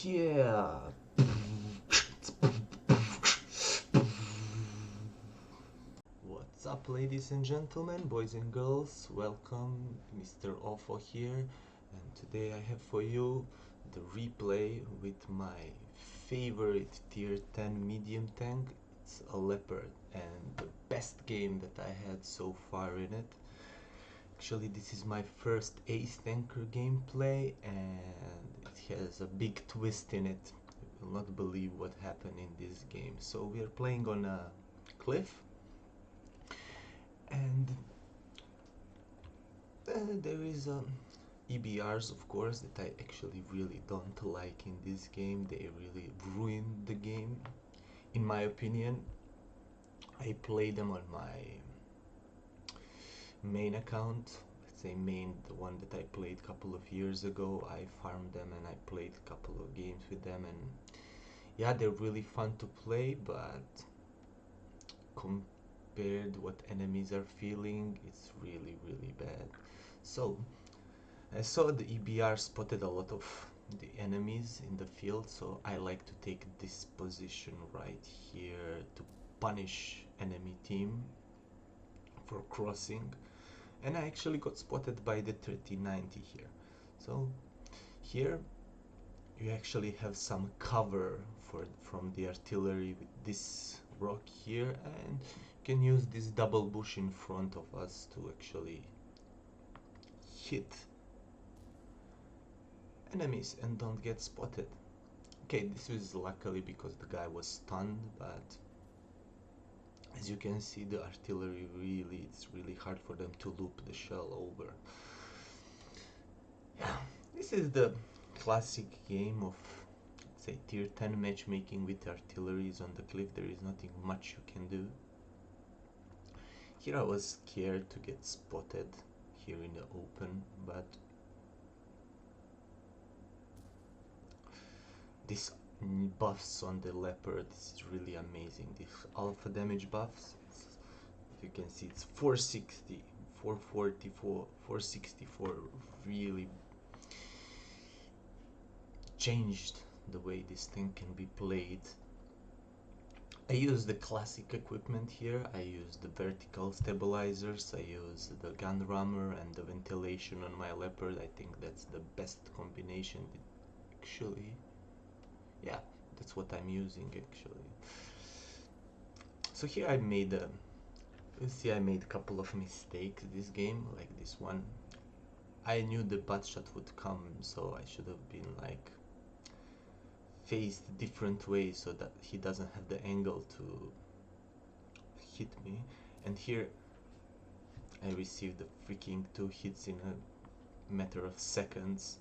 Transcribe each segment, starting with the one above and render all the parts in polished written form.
Yeah. What's up, ladies and gentlemen, boys and girls? Welcome, MisterOFO here, and today I have for you the replay with my favorite tier 10 medium tank. It's a Leopard, and the best game that I had so far in it. Actually, this is my first Ace Tanker gameplay, and it has a big twist in it. You will not believe what happened in this game. So we are playing on a cliff, and there is EBRs, of course, that I actually really don't like in this game. They really ruined the game, in my opinion. I play them on my main account, let's say main, the one that I played a couple of years ago. I farmed them and I played a couple of games with them, and yeah, they're really fun to play, but compared what enemies are feeling, it's really bad. So I saw the EBR spotted a lot of the enemies in the field, so I like to take this position right here to punish enemy team for crossing. And I actually got spotted by the 3090 here. So here you actually have some cover from the artillery with this rock here, and you can use this double bush in front of us to actually hit enemies and don't get spotted. Okay, this was luckily because the guy was stunned, but as you can see, the artillery it's really hard for them to loop the shell over. Yeah, this is the classic game of, say, tier 10 matchmaking with artilleries on the cliff. There is nothing much you can do. Here I was scared to get spotted here in the open, but this buffs on the Leopard is really amazing. These alpha damage buffs, you can see it's 460, 444, 464, really changed the way this thing can be played. I use the classic equipment here. I use the vertical stabilizers, I use the gun rammer and the ventilation on my Leopard. I think that's the best combination. Actually, yeah, that's what I'm using actually. So here I made a, you see, I made a couple of mistakes this game, like this one. I knew the butt shot would come, so I should have been like faced different ways so that he doesn't have the angle to hit me. And here I received the freaking 2 hits in a matter of seconds.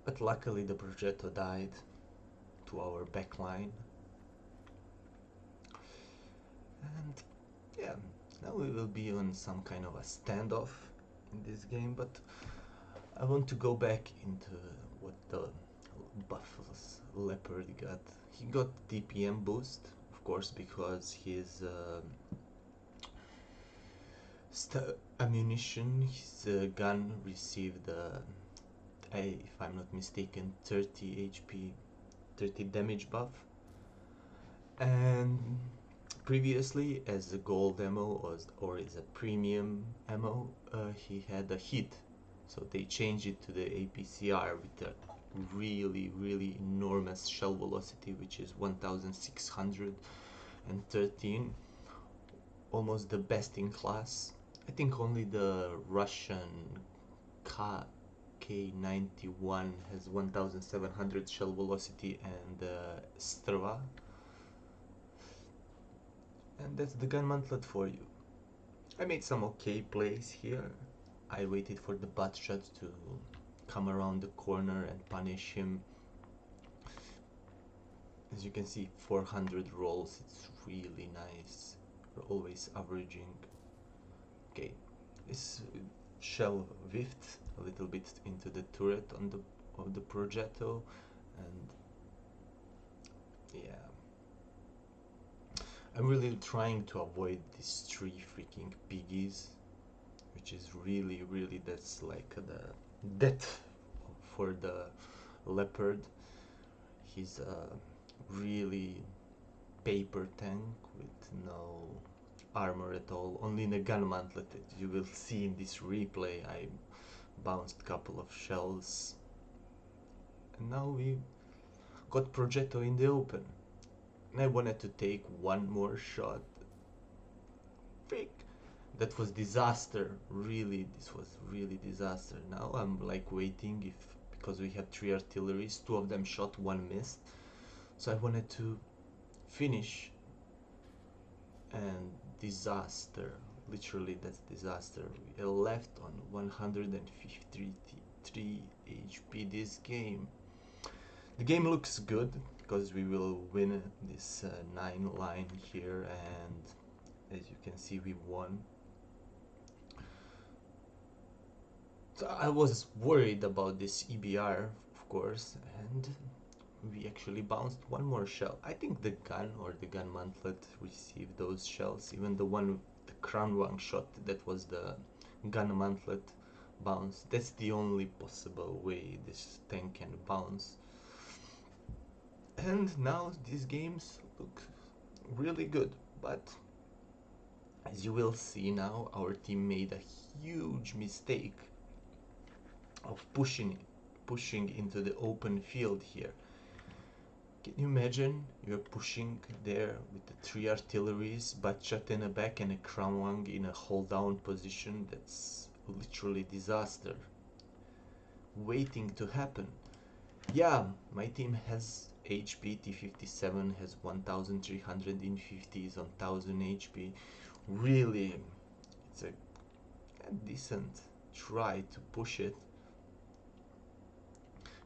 But luckily the Progetto died to our backline. And yeah, now we will be on some kind of a standoff in this game, but I want to go back into what the Buffalo's Leopard got. He got DPM boost, of course, because his ammunition, his gun received, if I'm not mistaken, 30 HP, 30 damage buff. And previously, as a gold ammo or as a premium ammo, he had a hit. So they changed it to the APCR with a really enormous shell velocity, which is 1613, almost the best in class. I think only the Russian K91 has 1700 shell velocity, and Strava. And that's the gun mantlet for you. I made some okay plays here. I waited for the butt shot to come around the corner and punish him. As you can see, 400 rolls, it's really nice. We're always averaging. Okay, this shell whiffed a little bit into the turret of the Progetto, and yeah, I'm really trying to avoid these 3 freaking piggies, which is really, that's like the death for the Leopard. He's a really paper tank with no armor at all, only in a gun mantlet. That you will see in this replay, I bounced a couple of shells, and now we got Progetto in the open. And I wanted to take one more shot. Frick! That was disaster. Really, this was really disaster. Now I'm like waiting because we had 3 artilleries, 2 of them shot, 1 missed. So I wanted to finish, and disaster. Literally, that's disaster. We left on 153 HP this game. The game looks good because we will win this 9 line here, and as you can see, we won. So I was worried about this EBR, of course, and we actually bounced 1 more shell. I think the gun or the gun mantlet received those shells. Even the one with the crown wang shot, that was the gun mantlet bounce. That's the only possible way this tank can bounce. And now these games look really good, but as you will see now, our team made a huge mistake of pushing into the open field here. Can you imagine you're pushing there with the 3 artilleries, Batchat in the back and a Kramwang in a hold down position? That's literally disaster waiting to happen. Yeah, my team has HP, T57 has 1350, is on 1000 HP. Really, it's a decent try to push it.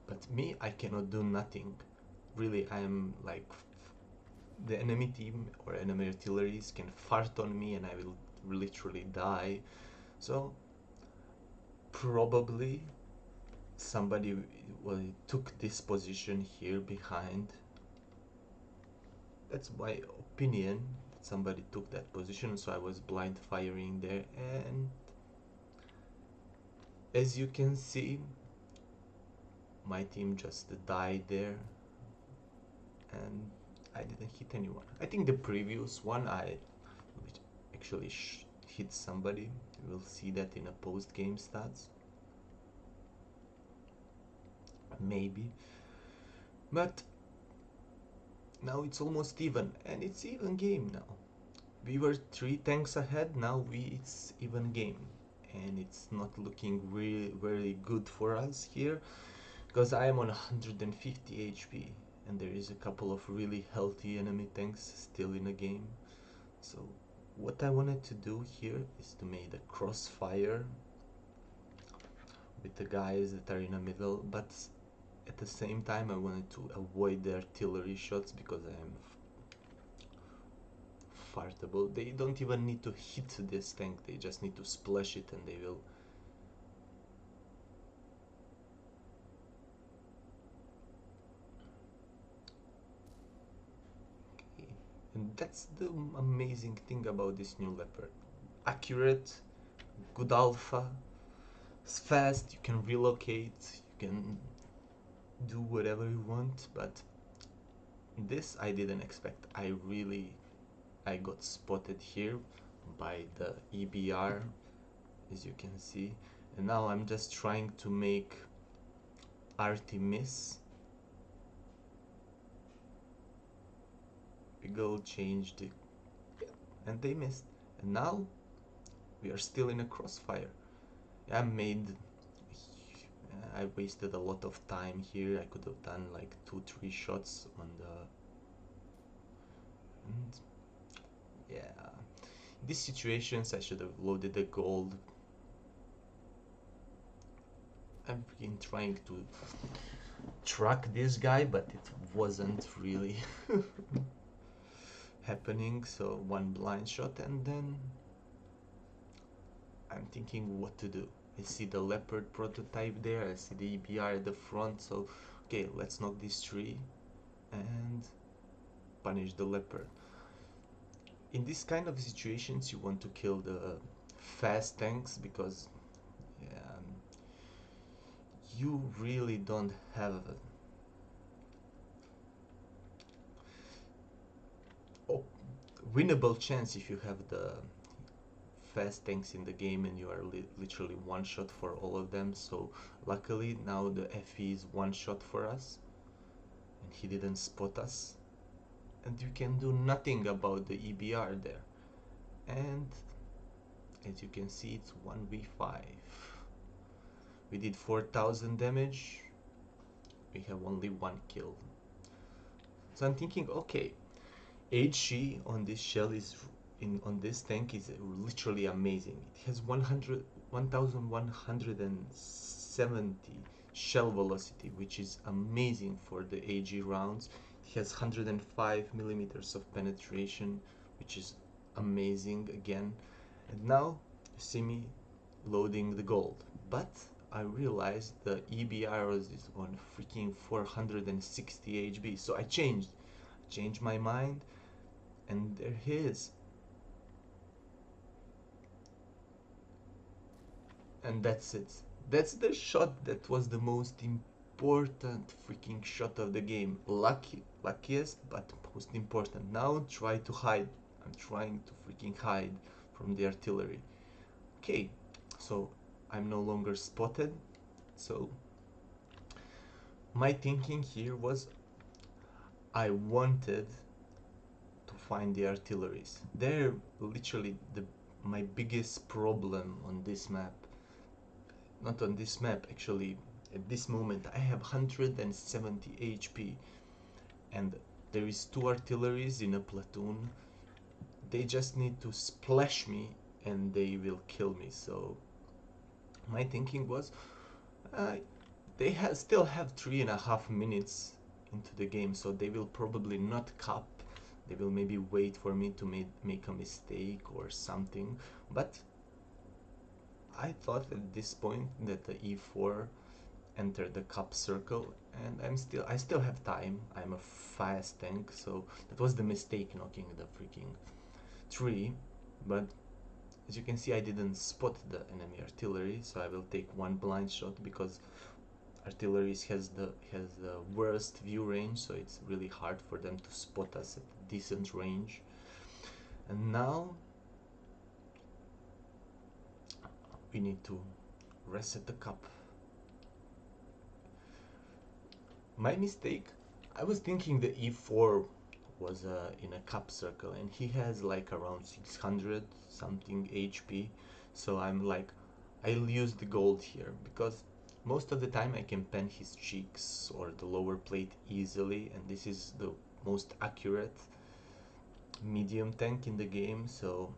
But me, I cannot do nothing. Really, I am like, the enemy team or enemy artilleries can fart on me and I will literally die. So probably somebody took this position here behind. That's my opinion. Somebody took that position, so I was blind firing there, and as you can see, my team just died there, and I didn't hit anyone. I think the previous one I actually hit somebody. We'll see that in a post-game stats. Maybe. But now it's almost even, and it's even game now. We were 3 tanks ahead, now it's even game. And it's not looking really very good for us here, because I am on 150 HP and there is a couple of really healthy enemy tanks still in the game. So what I wanted to do here is to make a crossfire with the guys that are in the middle, but at the same time I wanted to avoid the artillery shots because I am fartable. They don't even need to hit this tank, they just need to splash it and they will. Okay. And that's the amazing thing about this new Leopard. Accurate, good alpha, it's fast, you can relocate, you can do whatever you want, but this I didn't expect. I got spotted here by the EBR, as you can see, and now I'm just trying to make Arty miss. We go change the, and they missed, and now we are still in a crossfire. I wasted a lot of time here. I could have done like 2-3 shots on the, and yeah, in these situations I should have loaded the gold. I've been trying to track this guy, but it wasn't really happening. So 1 blind shot, and then I'm thinking what to do. I see the Leopard prototype there, I see the EBR at the front, so okay, let's knock these 3 and punish the Leopard. In this kind of situations you want to kill the fast tanks because you really don't have winnable chance if you have the fast tanks in the game and you are literally one shot for all of them. So luckily now the FE is one shot for us and he didn't spot us, and you can do nothing about the EBR there. And as you can see, it's 1v5. We did 4000 damage, we have only one kill. So I'm thinking, okay, HG on this shell is on this tank is literally amazing. It has 1170 shell velocity, which is amazing for the AG rounds. It has 105 millimeters of penetration, which is amazing again. And now you see me loading the gold, but I realized the EBR is on freaking 460 HB, so I changed my mind, and there he is. And that's it. That's the shot that was the most important freaking shot of the game. Luckiest, but most important. Now try to hide. I'm trying to freaking hide from the artillery. Okay, so I'm no longer spotted. So my thinking here was I wanted to find the artilleries. They're literally my biggest problem on this map. Not on this map, actually. At this moment I have 170 HP and there is 2 artilleries in a platoon. They just need to splash me and they will kill me. So my thinking was they still have 3.5 minutes into the game, so they will probably not cap. They will maybe wait for me to make a mistake or something, but I thought at this point that the E4 entered the cup circle, and I still have time. I'm a fast tank, so that was the mistake, knocking the freaking tree. But as you can see, I didn't spot the enemy artillery, so I will take one blind shot because artillery has the worst view range, so it's really hard for them to spot us at decent range. And now we need to reset the cup. My mistake, I was thinking the E4 was in a cup circle and he has like around 600 something HP, so I'm like, I'll use the gold here because most of the time I can pen his cheeks or the lower plate easily, and this is the most accurate medium tank in the game, so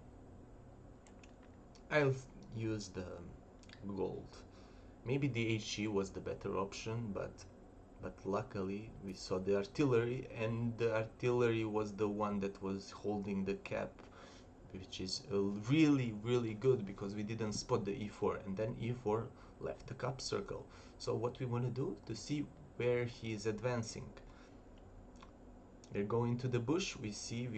I'll use the gold. Maybe the HG was the better option, but luckily we saw the artillery, and the artillery was the one that was holding the cap, which is really good because we didn't spot the E4, and then E4 left the cup circle. So what we want to do to see where he is advancing. They're going to the bush. We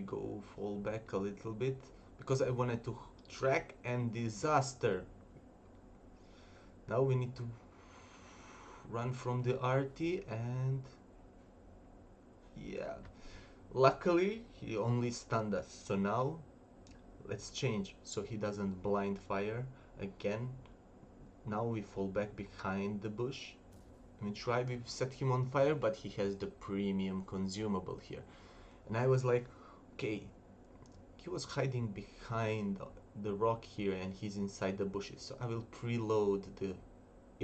go fall back a little bit because I wanted to track, and disaster. Now we need to run from the RT, and yeah, luckily he only stunned us. So now let's change so he doesn't blind fire again. Now we fall back behind the bush. We've set him on fire, but he has the premium consumable here. And I was like, okay, he was hiding behind the rock here and he's inside the bushes, so I will preload the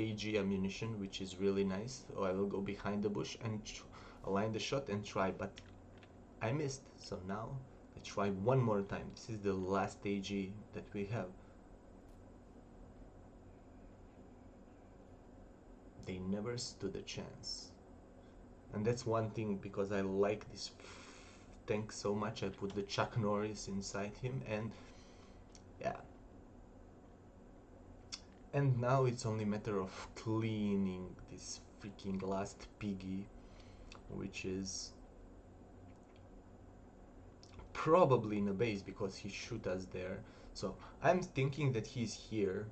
AG ammunition, which is really nice. So I will go behind the bush and align the shot and try, but I missed. So now I try one more time. This is the last AG that we have. They never stood a chance. And that's one thing, because I like this tank so much, I put the Chuck Norris inside him, and yeah. And now it's only a matter of cleaning this freaking last piggy, which is probably in a base because he shoot us there. So I'm thinking that he's here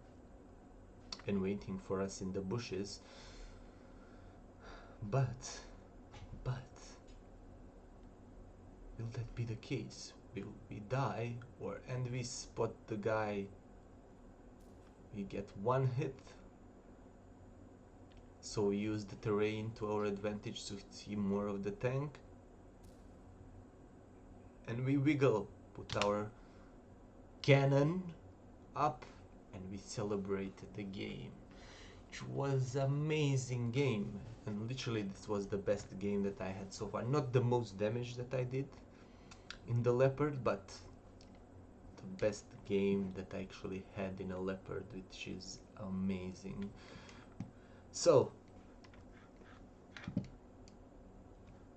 and waiting for us in the bushes, but will that be the case? will we die, and we spot the guy. We get one hit, so we use the terrain to our advantage to see more of the tank, and we wiggle, put our cannon up, and we celebrated the game, which was amazing game. And literally this was the best game that I had so far. Not the most damage that I did in the Leopard, but the best game that I actually had in a Leopard, which is amazing. So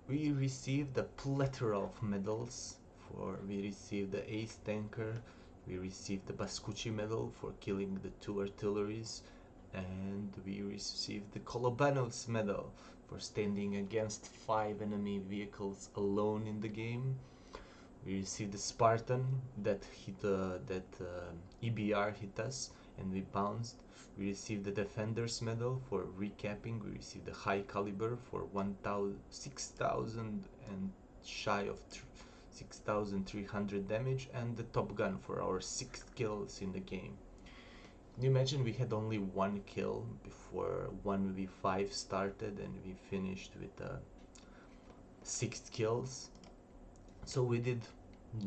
we received a plethora of medals. We received the Ace Tanker, we received the Bascucci medal for killing the 2 artilleries, and we received the Kolobanov Medal for standing against 5 enemy vehicles alone in the game. We received the Spartan that hit EBR hit us and we bounced. We received the Defender's Medal for recapping. We received the High Caliber for 6,000 and shy of 6,300 damage, and the Top Gun for our 6th kills in the game. Can you imagine we had only 1 kill before 1v5 started, and we finished with 6 kills. So we did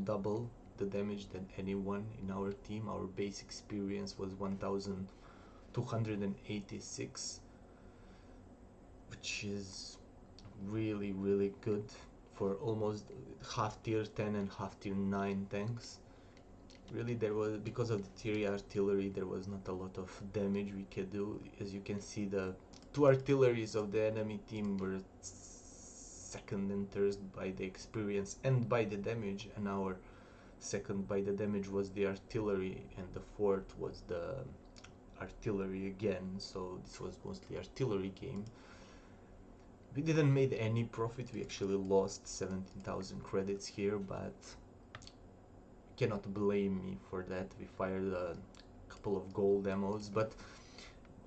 double the damage than anyone in our team. Our base experience was 1,286, which is really, really good for almost half tier 10 and half tier 9 tanks. Really, there was, because of the tier artillery, there was not a lot of damage we could do. As you can see, the 2 artilleries of the enemy team were second and third by the experience and by the damage, and our second by the damage was the artillery, and the fourth was the artillery again. So this was mostly artillery game. We didn't make any profit. We actually lost 17,000 credits here, but you cannot blame me for that. We fired a couple of gold ammos, but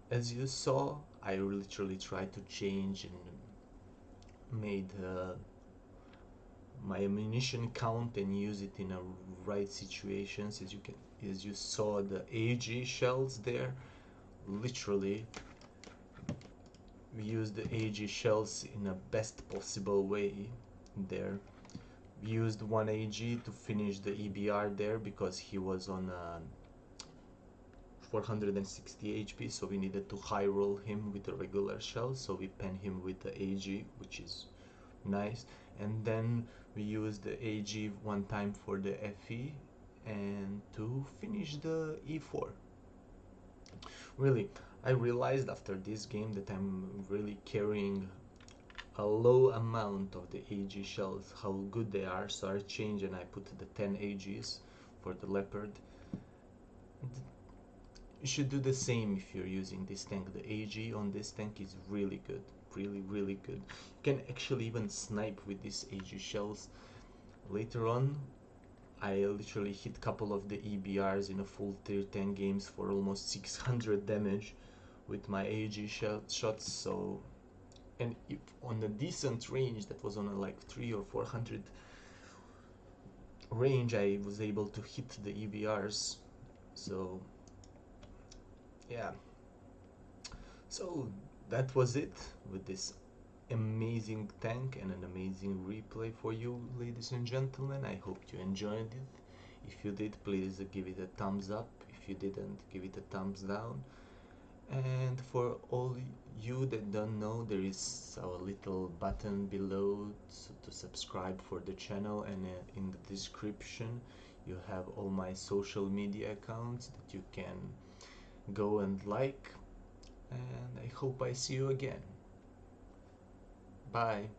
as you saw, I literally tried to change and made my ammunition count and use it in a right situations. As you saw the AG shells there, literally we used the AG shells in a best possible way there. We used 1 AG to finish the EBR there because he was on 460 HP, so we needed to high roll him with the regular shells, so we pen him with the AG, which is nice. And then we used the AG 1 time for the FE and to finish the E4. Really, I realized after this game that I'm really carrying a low amount of the AG shells, how good they are, so I changed and I put the 10 AGs for the Leopard. You should do the same if you're using this tank. The AG on this tank is really good, really good. You can actually even snipe with these AG shells. Later on, I literally hit a couple of the EBRs in a full tier 10 games for almost 600 damage with my AG shots. So, and if on a decent range that was on a like 300 or 400 range, I was able to hit the EBRs. So yeah, so that was it with this amazing tank and an amazing replay for you, ladies and gentlemen. I hope you enjoyed it. If you did, please give it a thumbs up. If you didn't, give it a thumbs down. And for all you that don't know, there is a little button below to subscribe for the channel, and in the description you have all my social media accounts that you can go and like, and I hope I see you again. Bye.